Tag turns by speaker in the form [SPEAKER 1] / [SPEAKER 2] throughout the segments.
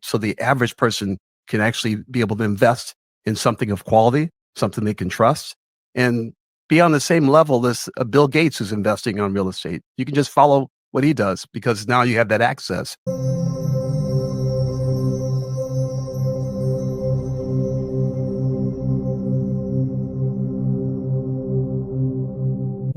[SPEAKER 1] so the average person can actually be able to invest in something of quality, something they can trust, and be on the same level as Bill Gates is investing on real estate. You can just follow what he does because now you have that access.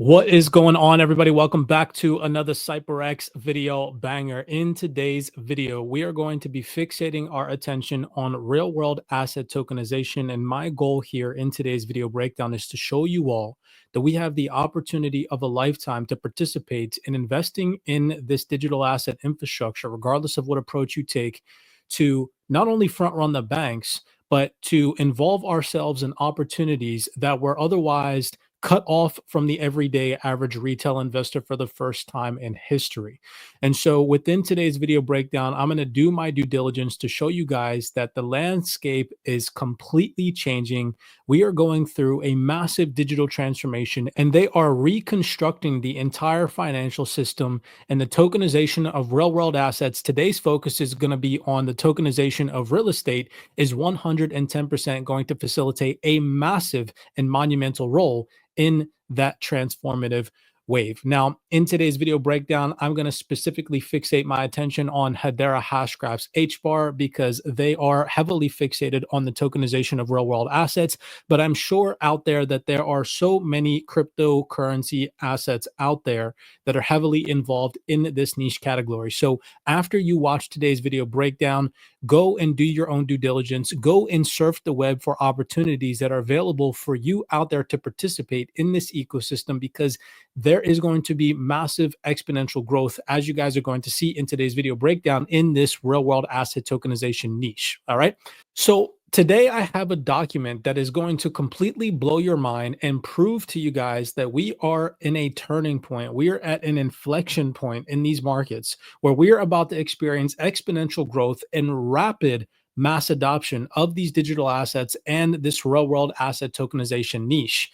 [SPEAKER 2] What is going on, everybody? Welcome back to another CYPRX video banger. In today's video, we are going to be fixating our attention on real-world asset tokenization. And my goal here in today's video breakdown is to show you all that we have the opportunity of a lifetime to participate in investing in this digital asset infrastructure, regardless of what approach you take, to not only front-run the banks, but to involve ourselves in opportunities that were otherwise cut off from the everyday average retail investor for the first time in history. And so within today's video breakdown, I'm going to do my due diligence to show you guys that the landscape is completely changing. We are going through a massive digital transformation, and they are reconstructing the entire financial system and the tokenization of real world assets. Today's focus is going to be on the tokenization of real estate is 110% going to facilitate a massive and monumental role in that transformative wave. Now, in today's video breakdown, I'm going to specifically fixate my attention on Hedera Hashgraph's Hbar because they are heavily fixated on the tokenization of real world assets. But I'm sure out there that there are so many cryptocurrency assets out there that are heavily involved in this niche category. So after you watch today's video breakdown, go and do your own due diligence. Go and surf the web for opportunities that are available for you out there to participate in this ecosystem, because there is going to be massive exponential growth, as you guys are going to see in today's video breakdown, in this real world asset tokenization niche. All right. So today I have a document that is going to completely blow your mind and prove to you guys that we are in a turning point. We are at an inflection point in these markets where we are about to experience exponential growth and rapid mass adoption of these digital assets and this real world asset tokenization niche.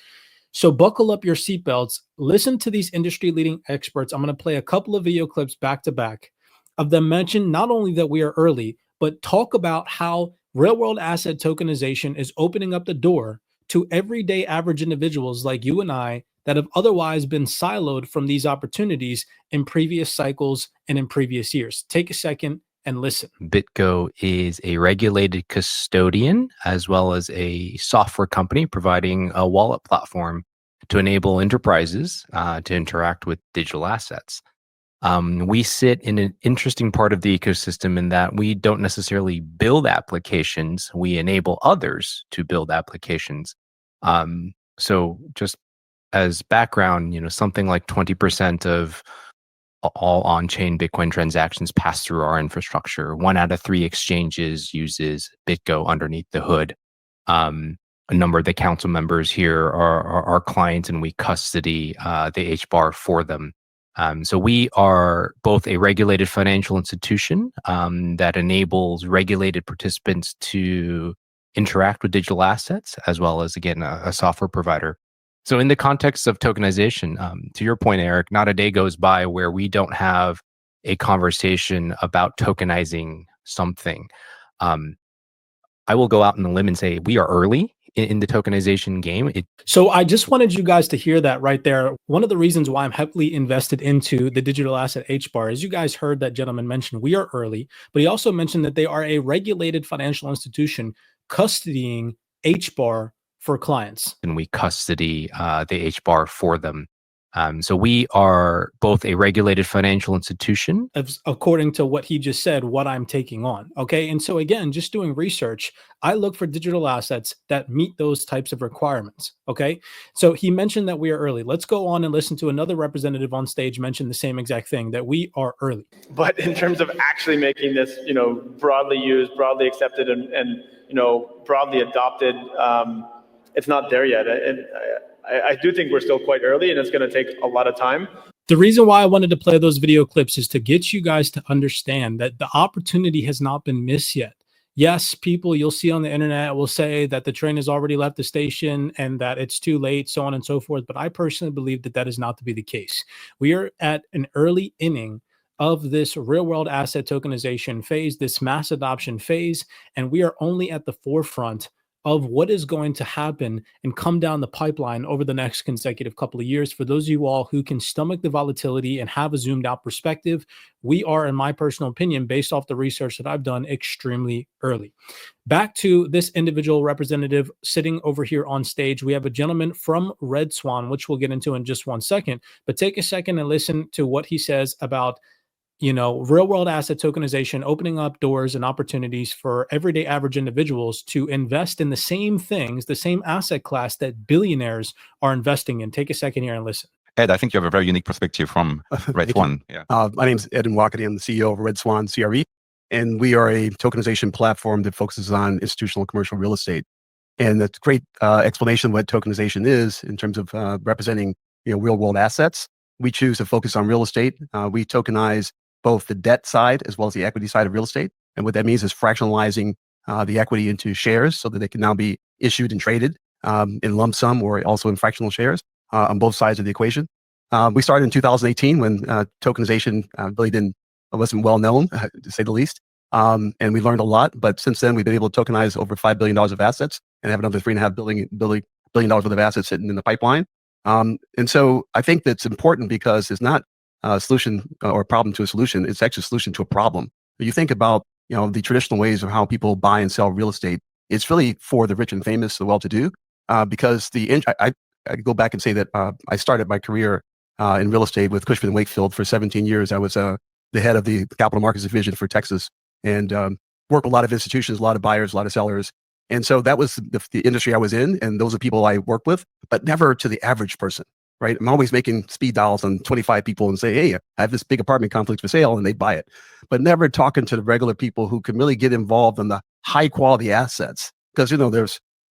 [SPEAKER 2] So buckle up your seatbelts, listen to these industry leading experts. I'm going to play a couple of video clips back to back of them mention not only that we are early, but talk about how real world asset tokenization is opening up the door to everyday average individuals like you and I that have otherwise been siloed from these opportunities in previous cycles and in previous years. Take a second and listen.
[SPEAKER 3] BitGo is a regulated custodian as well as a software company providing a wallet platform to enable enterprises to interact with digital assets. We sit in an interesting part of the ecosystem in that we don't necessarily build applications. We enable others to build applications. So just as background, something like 20% of all on-chain Bitcoin transactions pass through our infrastructure. 1 out of 3 exchanges uses BitGo underneath the hood. A number of the council members here are our clients, and we custody the Hbar for them. So we are both a regulated financial institution that enables regulated participants to interact with digital assets, as well as, again, a software provider. So in the context of tokenization, to your point, Eric, not a day goes by where we don't have a conversation about tokenizing something. I will go out on a limb and say we are early in the tokenization game.
[SPEAKER 2] So I just wanted you guys to hear that right there. One of the reasons why I'm heavily invested into the digital asset Hbar is you guys heard that gentleman mention we are early, but he also mentioned that they are a regulated financial institution custodying Hbar for clients.
[SPEAKER 3] And we custody the Hbar for them. So we are both a regulated financial institution.
[SPEAKER 2] According to what he just said, what I'm taking on. Okay. And so again, just doing research, I look for digital assets that meet those types of requirements. Okay. So he mentioned that we are early. Let's go on and listen to another representative on stage mention the same exact thing, that we are early.
[SPEAKER 4] But in terms of actually making this, broadly used, broadly accepted, and broadly adopted, it's not there yet. And I do think we're still quite early, and it's going to take a lot of time.
[SPEAKER 2] The reason why I wanted to play those video clips is to get you guys to understand that the opportunity has not been missed yet. Yes, people you'll see on the internet will say that the train has already left the station and that it's too late, so on and so forth. But I personally believe that that is not to be the case. We are at an early inning of this real world asset tokenization phase, this mass adoption phase, and we are only at the forefront of what is going to happen and come down the pipeline over the next consecutive couple of years. For those of you all who can stomach the volatility and have a zoomed out perspective, we are, in my personal opinion, based off the research that I've done, extremely early. Back to this individual representative sitting over here on stage, we have a gentleman from Red Swan, which we'll get into in just one second, but take a second and listen to what he says about real world asset tokenization, opening up doors and opportunities for everyday average individuals to invest in the same things, the same asset class that billionaires are investing in. Take a second here and listen.
[SPEAKER 5] Ed, I think you have a very unique perspective from Red Swan.
[SPEAKER 1] Yeah. My name is Ed Nwakati. I'm the CEO of Red Swan CRE, and we are a tokenization platform that focuses on institutional commercial real estate. And that's a great explanation of what tokenization is in terms of representing real world assets. We choose to focus on real estate. We tokenize both the debt side as well as the equity side of real estate. And what that means is fractionalizing the equity into shares so that they can now be issued and traded in lump sum or also in fractional shares on both sides of the equation. We started in 2018 when tokenization really wasn't well known, to say the least. And we learned a lot, but since then we've been able to tokenize over $5 billion of assets and have another $3.5 billion worth of assets sitting in the pipeline. And so I think that's important because it's not a solution or a problem to a solution. It's actually a solution to a problem. You think about, the traditional ways of how people buy and sell real estate. It's really for the rich and famous, the well-to-do, because I go back and say that I started my career in real estate with Cushman & Wakefield for 17 years. I was the head of the capital markets division for Texas and worked with a lot of institutions, a lot of buyers, a lot of sellers. And so that was the industry I was in, and those are people I worked with, but never to the average person, right? I'm always making speed dials on 25 people and say, hey, I have this big apartment complex for sale, and they buy it. But never talking to the regular people who can really get involved in the high quality assets. Because,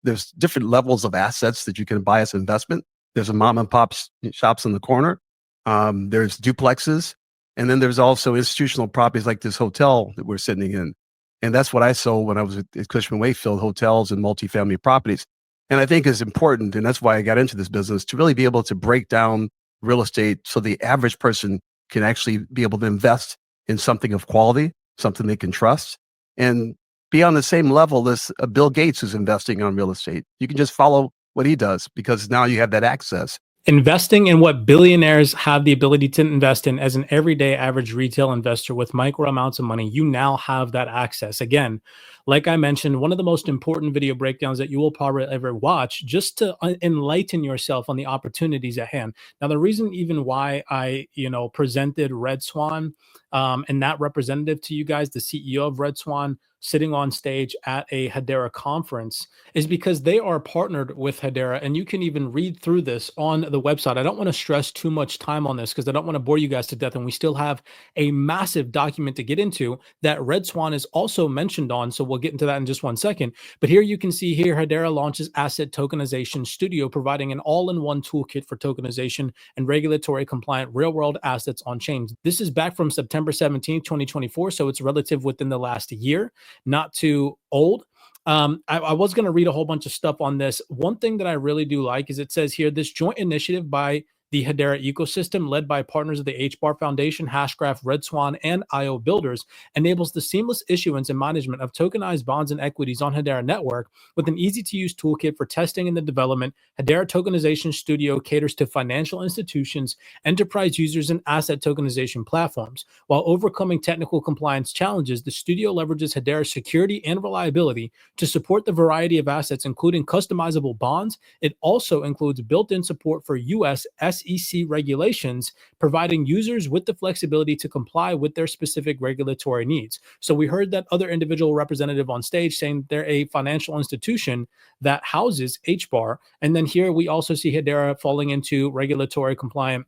[SPEAKER 1] there's different levels of assets that you can buy as an investment. There's a mom and pop shops in the corner. There's duplexes. And then there's also institutional properties like this hotel that we're sitting in. And that's what I sold when I was at Cushman & Wakefield, hotels and multifamily properties. And I think it's important, and that's why I got into this business, to really be able to break down real estate so the average person can actually be able to invest in something of quality, something they can trust, and be on the same level as Bill Gates who's investing on real estate. You can just follow what he does because now you have that access.
[SPEAKER 2] Investing in what billionaires have the ability to invest in as an everyday average retail investor with micro amounts of money, you now have that access. Again, like I mentioned, one of the most important video breakdowns that you will probably ever watch just to enlighten yourself on the opportunities at hand. Now, the reason even why I, presented Red Swan and that representative to you guys, the CEO of Red Swan, sitting on stage at a Hedera conference is because they are partnered with Hedera, and you can even read through this on the website. I don't want to stress too much time on this because I don't want to bore you guys to death, and we still have a massive document to get into that Red Swan is also mentioned on, so we'll get into that in just one second. But here you can see here Hedera launches Asset Tokenization Studio, providing an all-in-one toolkit for tokenization and regulatory compliant real-world assets on chain. This is back from September 17th, 2024, so it's relative within the last year. Not too old. I was going to read a whole bunch of stuff on this. One thing that I really do like is it says here, this joint initiative by the Hedera ecosystem, led by partners of the Hbar Foundation, Hashgraph, Red Swan, and IO Builders, enables the seamless issuance and management of tokenized bonds and equities on Hedera network with an easy-to-use toolkit for testing and the development. Hedera Tokenization Studio caters to financial institutions, enterprise users, and asset tokenization platforms. While overcoming technical compliance challenges, the studio leverages Hedera's security and reliability to support the variety of assets, including customizable bonds. It also includes built-in support for U.S. SEC regulations, providing users with the flexibility to comply with their specific regulatory needs. So we heard that other individual representative on stage saying they're a financial institution that houses Hbar. And then here we also see Hedera falling into regulatory compliant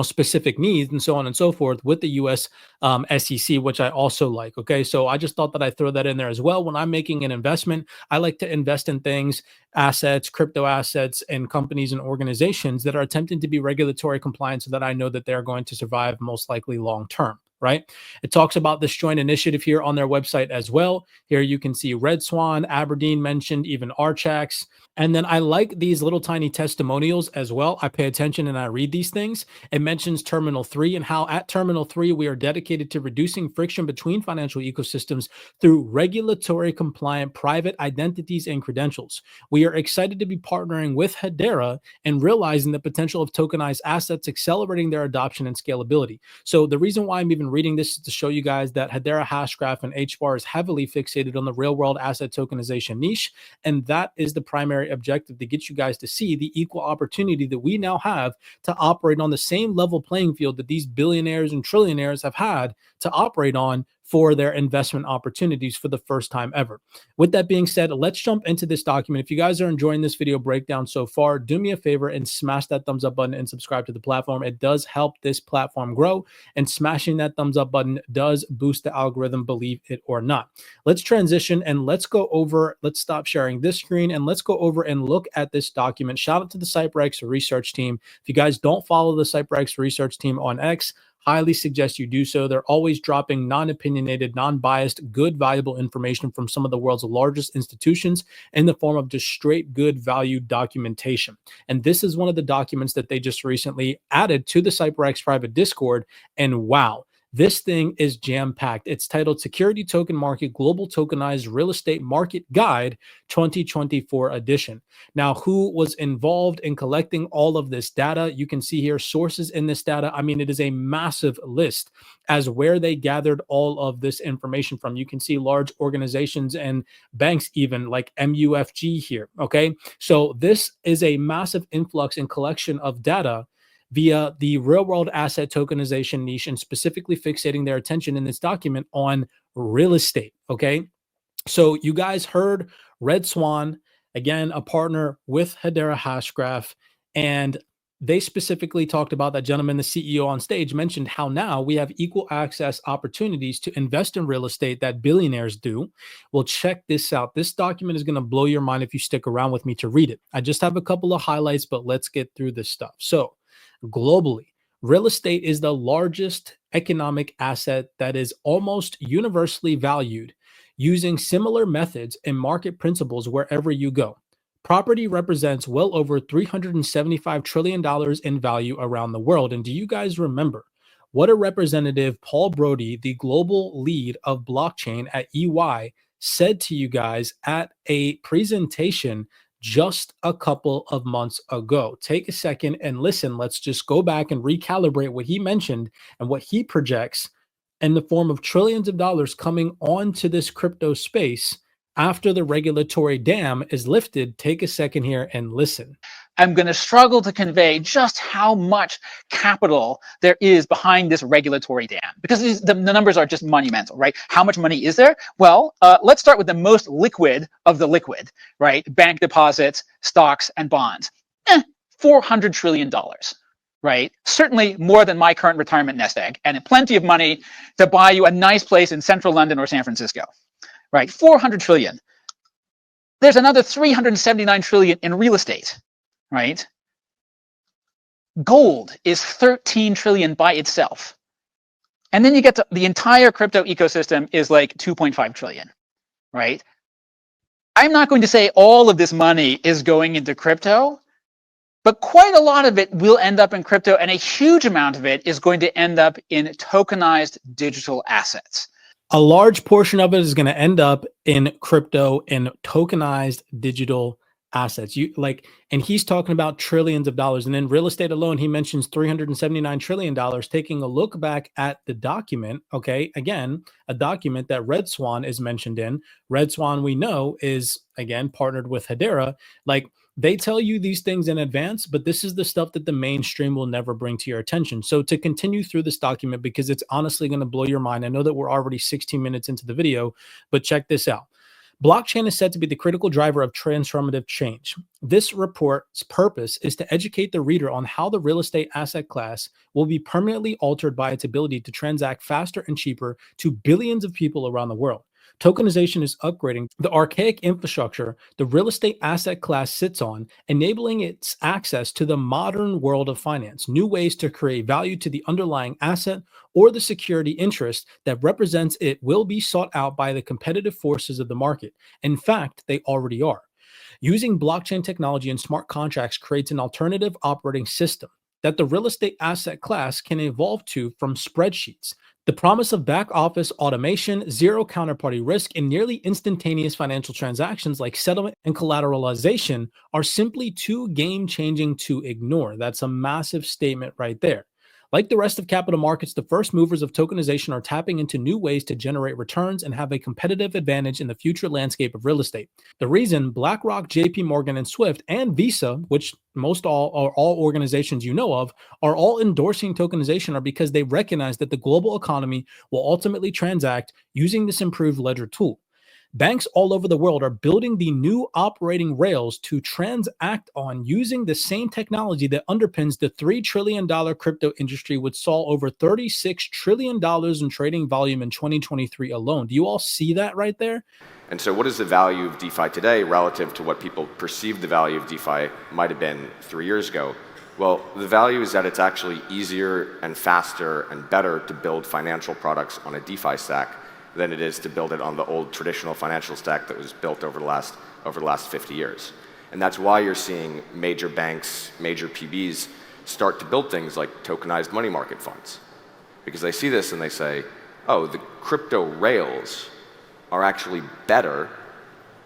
[SPEAKER 2] specific needs and so on and so forth with the US SEC, which I also like. Okay. So I just thought that I'd throw that in there as well. When I'm making an investment, I like to invest in things, assets, crypto assets, and companies and organizations that are attempting to be regulatory compliant so that I know that they're going to survive most likely long term. Right. It talks about this joint initiative here on their website as well. Here you can see Red Swan, Aberdeen mentioned, even Archax, And then I like these little tiny testimonials as well. I pay attention and I read these things. It mentions Terminal 3 and how at Terminal 3, we are dedicated to reducing friction between financial ecosystems through regulatory compliant private identities and credentials. We are excited to be partnering with Hedera and realizing the potential of tokenized assets, accelerating their adoption and scalability. So the reason why I'm even reading this is to show you guys that Hedera Hashgraph and Hbar is heavily fixated on the real world asset tokenization niche. And that is the primary objective, to get you guys to see the equal opportunity that we now have to operate on the same level playing field that these billionaires and trillionaires have had to operate on for their investment opportunities for the first time ever. With that being said, let's jump into this document. If you guys are enjoying this video breakdown so far, do me a favor and smash that thumbs up button and subscribe to the platform. It does help this platform grow, and smashing that thumbs up button does boost the algorithm, believe it or not. Let's transition and let's go over, let's stop sharing this screen and let's go over and look at this document. Shout out to the CYPRX research team. If you guys don't follow the CYPRX research team on X, highly suggest you do so. They're always dropping non-opinionated, non-biased, good, valuable information from some of the world's largest institutions in the form of just straight good value documentation. And this is one of the documents that they just recently added to the CYPRX private Discord. And wow, this thing is jam-packed. It's titled Security Token Market Global Tokenized Real Estate Market Guide 2024 edition. Now, who was involved in collecting all of this data? You can see here sources in this data. I mean, it is a massive list as where they gathered all of this information from. You can see large organizations and banks, even like MUFG here. Okay, so this is a massive influx and collection of data via the real world asset tokenization niche, and specifically fixating their attention in this document on real estate. Okay, so you guys heard Red Swan, again, a partner with Hedera Hashgraph, and they specifically talked about that gentleman, the CEO on stage, mentioned how now we have equal access opportunities to invest in real estate that billionaires do. Well, check this out. This document is going to blow your mind if you stick around with me to read it. I just have a couple of highlights, but let's get through this stuff. So globally, real estate is the largest economic asset that is almost universally valued using similar methods and market principles wherever you go. Property represents well over $375 trillion in value around the world. And do you guys remember what a representative, Paul Brody, the global lead of blockchain at EY, said to you guys at a presentation just a couple of months ago? Take a second and listen. Let's just go back and recalibrate what he mentioned and what he projects in the form of trillions of dollars coming onto this crypto space after the regulatory dam is lifted. Take a second here and listen.
[SPEAKER 6] I'm going to struggle to convey just how much capital there is behind this regulatory dam, because the numbers are just monumental, right? How much money is there? Well, let's start with the most liquid of the liquid, right? Bank deposits, stocks, and bonds. $400 trillion, right? Certainly more than my current retirement nest egg, and plenty of money to buy you a nice place in central London or San Francisco, right? 400 trillion. There's another 379 trillion in real estate, right? Gold is 13 trillion by itself. And then you get to the entire crypto ecosystem is like 2.5 trillion, right? I'm not going to say all of this money is going into crypto, but quite a lot of it will end up in crypto, and a huge amount of it is going to end up in tokenized digital assets.
[SPEAKER 2] A large portion of it is going to end up in crypto and tokenized digital assets. And he's talking about trillions of dollars. And in real estate alone, he mentions $379 trillion. Taking a look back at the document, okay, again, a document that Red Swan is mentioned in. Red Swan, we know, is, again, partnered with Hedera. They tell you these things in advance, but this is the stuff that the mainstream will never bring to your attention. So to continue through this document, because it's honestly going to blow your mind. I know that we're already 16 minutes into the video, but check this out. Blockchain is said to be the critical driver of transformative change. This report's purpose is to educate the reader on how the real estate asset class will be permanently altered by its ability to transact faster and cheaper to billions of people around the world. Tokenization is upgrading the archaic infrastructure the real estate asset class sits on, enabling its access to the modern world of finance, new ways to create value to the underlying asset or the security interest that represents it will be sought out by the competitive forces of the market. In fact, they already are. Using blockchain technology and smart contracts creates an alternative operating system that the real estate asset class can evolve to from spreadsheets. The promise of back office automation, zero counterparty risk, and nearly instantaneous financial transactions like settlement and collateralization are simply too game changing to ignore. That's a massive statement right there. Like the rest of capital markets, the first movers of tokenization are tapping into new ways to generate returns and have a competitive advantage in the future landscape of real estate. The reason BlackRock, JP Morgan, and Swift, and Visa, which most all are all organizations you know of, are all endorsing tokenization are because they recognize that the global economy will ultimately transact using this improved ledger tool. Banks all over the world are building the new operating rails to transact on using the same technology that underpins the $3 trillion crypto industry, which saw over $36 trillion in trading volume in 2023 alone. Do you all see that right there?
[SPEAKER 7] And so what is the value of DeFi today relative to what people perceived the value of DeFi might have been 3 years ago? Well, the value is that it's actually easier and faster and better to build financial products on a DeFi stack than it is to build it on the old traditional financial stack that was built over the last 50 years. And that's why you're seeing major banks, major PBs start to build things like tokenized money market funds. Because they see this and they say, oh, the crypto rails are actually better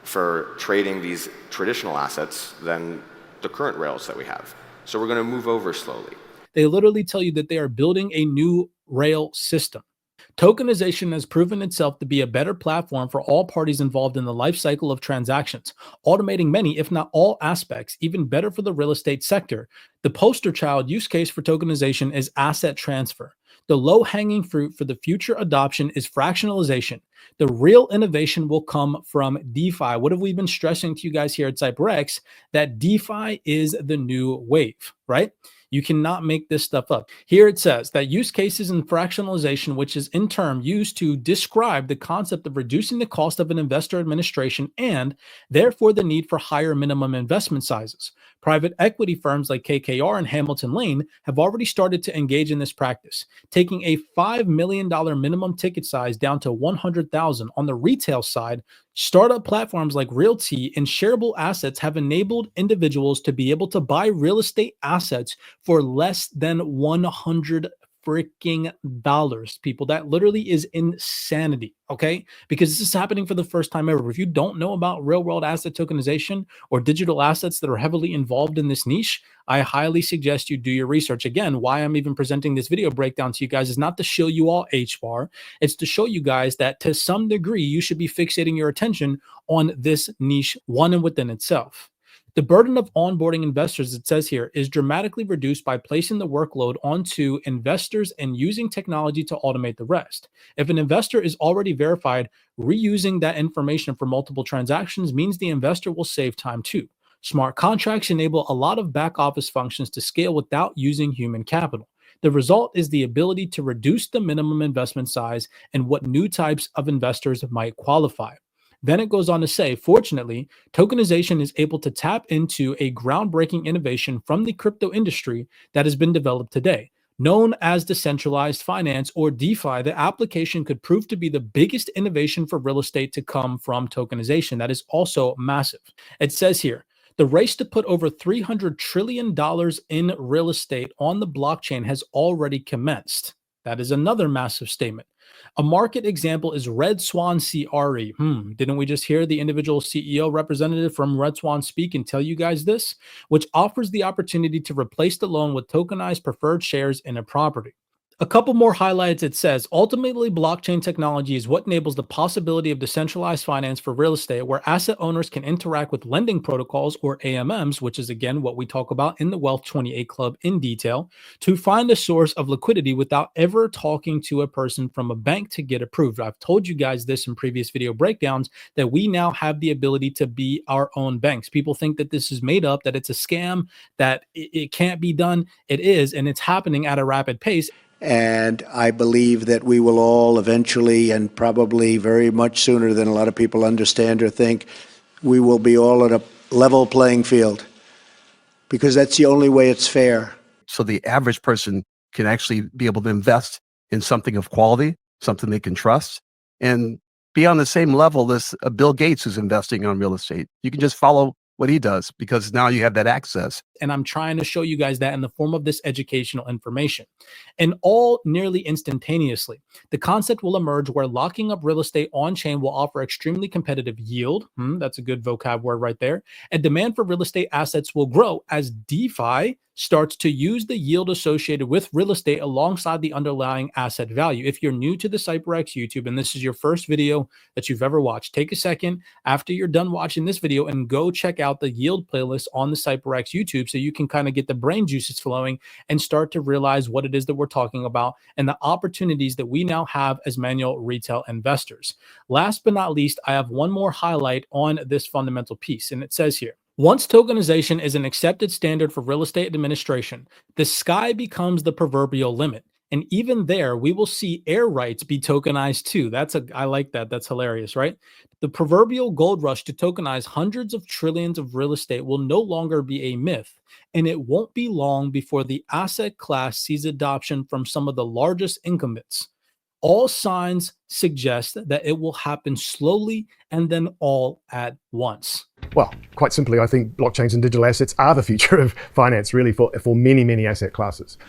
[SPEAKER 7] for trading these traditional assets than the current rails that we have. So we're going to move over slowly.
[SPEAKER 2] They literally tell you that they are building a new rail system. Tokenization has proven itself to be a better platform for all parties involved in the life cycle of transactions, automating many, if not all aspects, even better for the real estate sector. The poster child use case for tokenization is asset transfer. The low-hanging fruit for the future adoption is fractionalization. The real innovation will come from DeFi. What have we been stressing to you guys here at CYPRX? That DeFi is the new wave, right? You cannot make this stuff up. Here it says that use cases in fractionalization, which is in turn used to describe the concept of reducing the cost of an investor administration and therefore the need for higher minimum investment sizes. Private equity firms like KKR and Hamilton Lane have already started to engage in this practice, taking a $5 million minimum ticket size down to $100,000. On the retail side, startup platforms like Realty and Shareable Assets have enabled individuals to be able to buy real estate assets for less than $100 freaking dollars, people. That literally is insanity, okay? Because this is happening for the first time ever. If you don't know about real-world asset tokenization or digital assets that are heavily involved in this niche, I highly suggest you do your research. Again, why I'm even presenting this video breakdown to you guys is not to show you all Hbar. It's to show you guys that to some degree, you should be fixating your attention on this niche one and within itself. The burden of onboarding investors, it says here, is dramatically reduced by placing the workload onto investors and using technology to automate the rest. If an investor is already verified, reusing that information for multiple transactions means the investor will save time too. Smart contracts enable a lot of back office functions to scale without using human capital. The result is the ability to reduce the minimum investment size and what new types of investors might qualify. Then it goes on to say, fortunately, tokenization is able to tap into a groundbreaking innovation from the crypto industry that has been developed today. Known as decentralized finance or DeFi, the application could prove to be the biggest innovation for real estate to come from tokenization. That is also massive. It says here, the race to put over $300 trillion in real estate on the blockchain has already commenced. That is another massive statement. A market example is Red Swan CRE. Didn't we just hear the individual CEO representative from Red Swan speak and tell you guys this? Which offers the opportunity to replace the loan with tokenized preferred shares in a property. A couple more highlights. It says, ultimately, blockchain technology is what enables the possibility of decentralized finance for real estate, where asset owners can interact with lending protocols or AMMs, which is again what we talk about in the Wealth 28 Club in detail, to find a source of liquidity without ever talking to a person from a bank to get approved. I've told you guys this in previous video breakdowns that we now have the ability to be our own banks. People think that this is made up, that it's a scam, that it can't be done. It is, and it's happening at a rapid pace.
[SPEAKER 8] And I believe that we will all eventually, and probably very much sooner than a lot of people understand or think, we will be all at a level playing field, because that's the only way it's fair.
[SPEAKER 1] So the average person can actually be able to invest in something of quality, something they can trust, and be on the same level as Bill Gates who's investing on real estate. You can just follow what he does because now you have that access.
[SPEAKER 2] And I'm trying to show you guys that in the form of this educational information. And all nearly instantaneously, the concept will emerge where locking up real estate on chain will offer extremely competitive yield. That's a good vocab word right there. And demand for real estate assets will grow as DeFi starts to use the yield associated with real estate alongside the underlying asset value. If you're new to the CYPRX YouTube and this is your first video that you've ever watched, take a second after you're done watching this video and go check out the yield playlist on the CYPRX YouTube so you can kind of get the brain juices flowing and start to realize what it is that we're talking about and the opportunities that we now have as manual retail investors. Last but not least, I have one more highlight on this fundamental piece, and it says here, once tokenization is an accepted standard for real estate administration, the sky becomes the proverbial limit. And even there, we will see air rights be tokenized too. I like that. That's hilarious, right? The proverbial gold rush to tokenize hundreds of trillions of real estate will no longer be a myth. And it won't be long before the asset class sees adoption from some of the largest incumbents. All signs suggest that it will happen slowly and then all at once.
[SPEAKER 9] Well, quite simply, I think blockchains and digital assets are the future of finance, really, for many, many asset classes.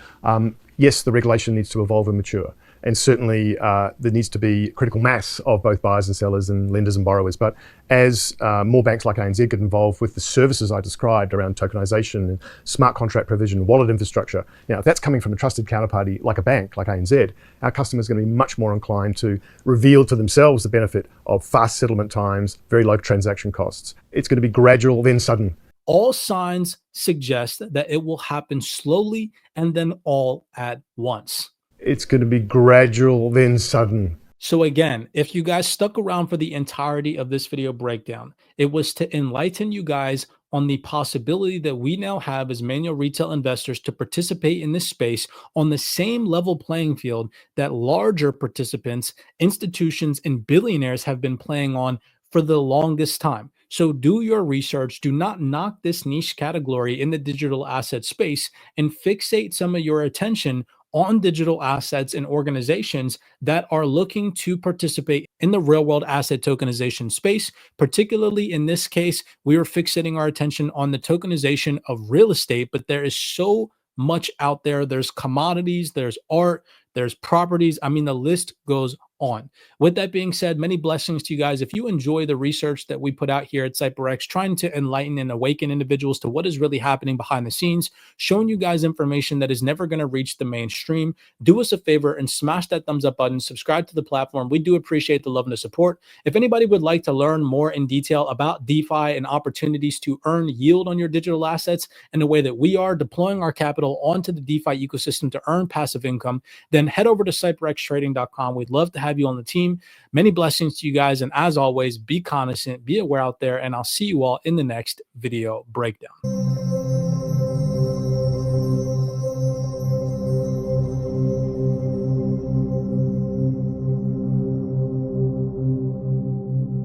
[SPEAKER 9] Yes, the regulation needs to evolve and mature. And certainly there needs to be critical mass of both buyers and sellers and lenders and borrowers. But as more banks like ANZ get involved with the services I described around tokenization and smart contract provision, wallet infrastructure, if that's coming from a trusted counterparty like a bank, like ANZ, our customers are going to be much more inclined to reveal to themselves the benefit of fast settlement times, very low transaction costs. It's going to be gradual, then sudden.
[SPEAKER 2] All signs suggest that it will happen slowly and then all at once.
[SPEAKER 9] It's going to be gradual, then sudden.
[SPEAKER 2] So again, if you guys stuck around for the entirety of this video breakdown, it was to enlighten you guys on the possibility that we now have as manual retail investors to participate in this space on the same level playing field that larger participants, institutions, and billionaires have been playing on for the longest time. So do your research. Do not knock this niche category in the digital asset space and fixate some of your attention on digital assets and organizations that are looking to participate in the real world asset tokenization space. Particularly in this case, we are fixating our attention on the tokenization of real estate, but there is so much out there. There's commodities, there's art, there's properties. I mean, the list goes on. With that being said, many blessings to you guys. If you enjoy the research that we put out here at CYPRX, trying to enlighten and awaken individuals to what is really happening behind the scenes, showing you guys information that is never going to reach the mainstream, do us a favor and smash that thumbs up button, subscribe to the platform. We do appreciate the love and the support. If anybody would like to learn more in detail about DeFi and opportunities to earn yield on your digital assets and the way that we are deploying our capital onto the DeFi ecosystem to earn passive income, then head over to CYPRXtrading.com. We'd love to have you on the team. Many blessings to you guys. And as always, be cognizant, be aware out there, and I'll see you all in the next video breakdown.